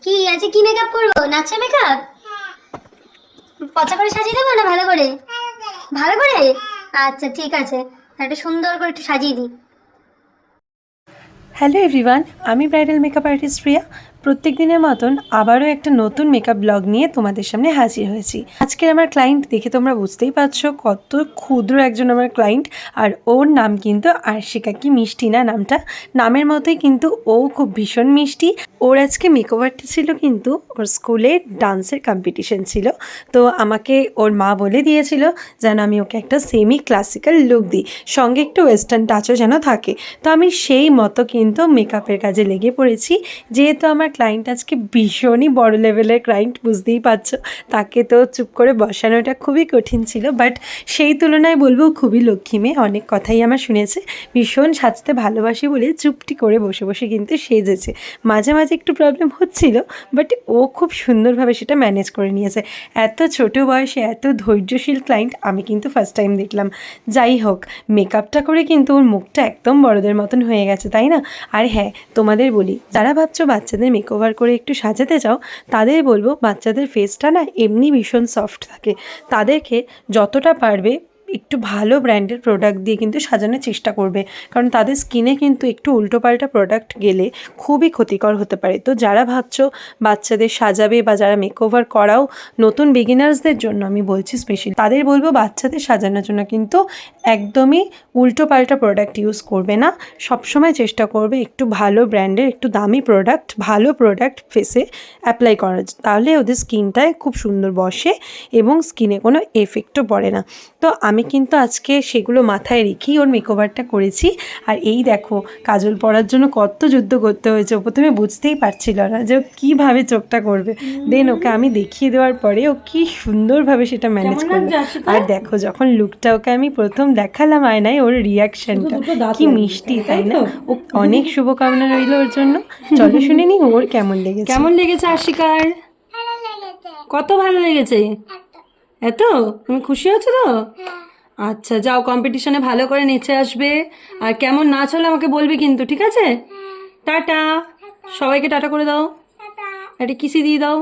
কি আছে, কি মেকআপ করবো? নাচের মেকআপ? পচা করে সাজিয়ে দেবো না ভালো করে? ভালো করে। আচ্ছা ঠিক আছে, একটা সুন্দর করে একটু সাজিয়ে দিই। হ্যালো এভরিওয়ান, আমি ব্রাইডাল মেকআপ আর্টিস্ট প্রিয়া। প্রত্যেক দিনের মতন আবারও একটা নতুন মেকআপ ব্লগ নিয়ে তোমাদের সামনে হাজির হয়েছি। আজকের আমার ক্লায়েন্ট দেখে তোমরা বুঝতেই পারছো কত ক্ষুদ্র একজন আমার ক্লায়েন্ট। আর ওর নাম কিন্তু আর্শিকা। কি মিষ্টি না নামটা! নামের মতোই কিন্তু ও খুব ভীষণ মিষ্টি। ওর আজকে মেকওভারটা ছিল কিন্তু ওর স্কুলে ডান্সের কম্পিটিশন ছিল। তো আমাকে ওর মা বলে দিয়েছিল যেন আমি ওকে একটা সেমি ক্লাসিক্যাল লুক দিই, সঙ্গে একটু ওয়েস্টার্ন টাচও যেন থাকে। তো আমি সেই মতো কিন্তু মেকআপের কাজে লেগে পড়েছি। যেহেতু আমার ক্লায়েন্ট আজকে ভীষণই বড় লেভেলের ক্লায়েন্ট, বুঝতেই পারছো, তাকে তো চুপ করে বসানোটা খুবই কঠিন ছিল। বাট সেই তুলনায় বলবো খুবই লক্ষ্মী মেয়ে, অনেক কথাই আমার শুনেছে। ভীষণ সাজতে ভালোবাসি বলে চুপটি করে বসে বসে কিন্তু সেজেছে। মাঝে মাঝে একটু প্রবলেম হচ্ছিল, বাট ও খুব সুন্দরভাবে সেটা ম্যানেজ করে নিয়েছে। এত ছোট বয়সে এত ধৈর্যশীল ক্লায়েন্ট আমি কিন্তু ফার্স্ট টাইম দেখলাম। যাই হোক, মেকআপটা করে কিন্তু ওর মুখটা একদম বড়দের মতন হয়ে গেছে, তাই না? আর হ্যাঁ, তোমাদের বলি, যারা ভাবছো বাচ্চাদের মেকওভার করে একটু সাজাতে চাও, তাদের বলবো বাচ্চাদের ফেসটা না এমনি ভীষণ সফট থাকে। তাদেরকে যতটা পারবে একটু ভালো ব্র্যান্ডের প্রোডাক্ট দিয়ে কিন্তু সাজানোর চেষ্টা করবে, কারণ তাদের স্কিনে কিন্তু একটু উল্টোপাল্টা প্রোডাক্ট গেলে খুবই ক্ষতিকর হতে পারে। তো যারা ভাবছো বাচ্চাদের সাজাবে বা যারা মেকওভার করাও নতুন বিগিনার্সদের জন্য আমি বলছি স্পেশালি, তাদের বলবো বাচ্চাদের সাজানোর জন্য কিন্তু একদমই উল্টোপাল্টা প্রোডাক্ট ইউজ করবে না। সবসময় চেষ্টা করবে একটু ভালো ব্র্যান্ডের, একটু দামি প্রোডাক্ট, ভালো প্রোডাক্ট ফেসে অ্যাপ্লাই করার, তাহলে ওদের স্কিনটায় খুব সুন্দর বসে এবং স্কিনে কোনো এফেক্টও পড়ে না। তো আমি কিন্তু আজকে সেগুলো মাথায় রেখেই ওর মেকওভারটা করেছি। আর এই দেখো, কাজল পরার জন্য কত যুদ্ধ করতে হয়েছে। ও প্রথমে বুঝতেই পারছিল না যে ও কীভাবে চোখটা করবে। দেন ওকে আমি দেখিয়ে দেওয়ার পরে ও কী সুন্দরভাবে সেটা ম্যানেজ করলো। আর দেখো, যখন লুকটা ওকে আমি প্রথম দেখালাম আয়নায়, ওর রিয়াকশানটা কি মিষ্টি, তাই না? ও অনেক শুভকামনা রইল ওর জন্য। চলো শুনে নি ওর কেমন লেগেছে। কেমন লেগেছে আশিকার? কত ভালো লেগেছে? এত তুমি খুশি হয়েছো তো? আচ্ছা, যাও কম্পিটিশনে ভালো করে নেচে আসবে। আর কেমন নাচ হলো আমাকে বলবি কিন্তু, ঠিক আছে? টাটা। সবাইকে টাটা করে দাও, একটা কিসি দিয়ে দাও।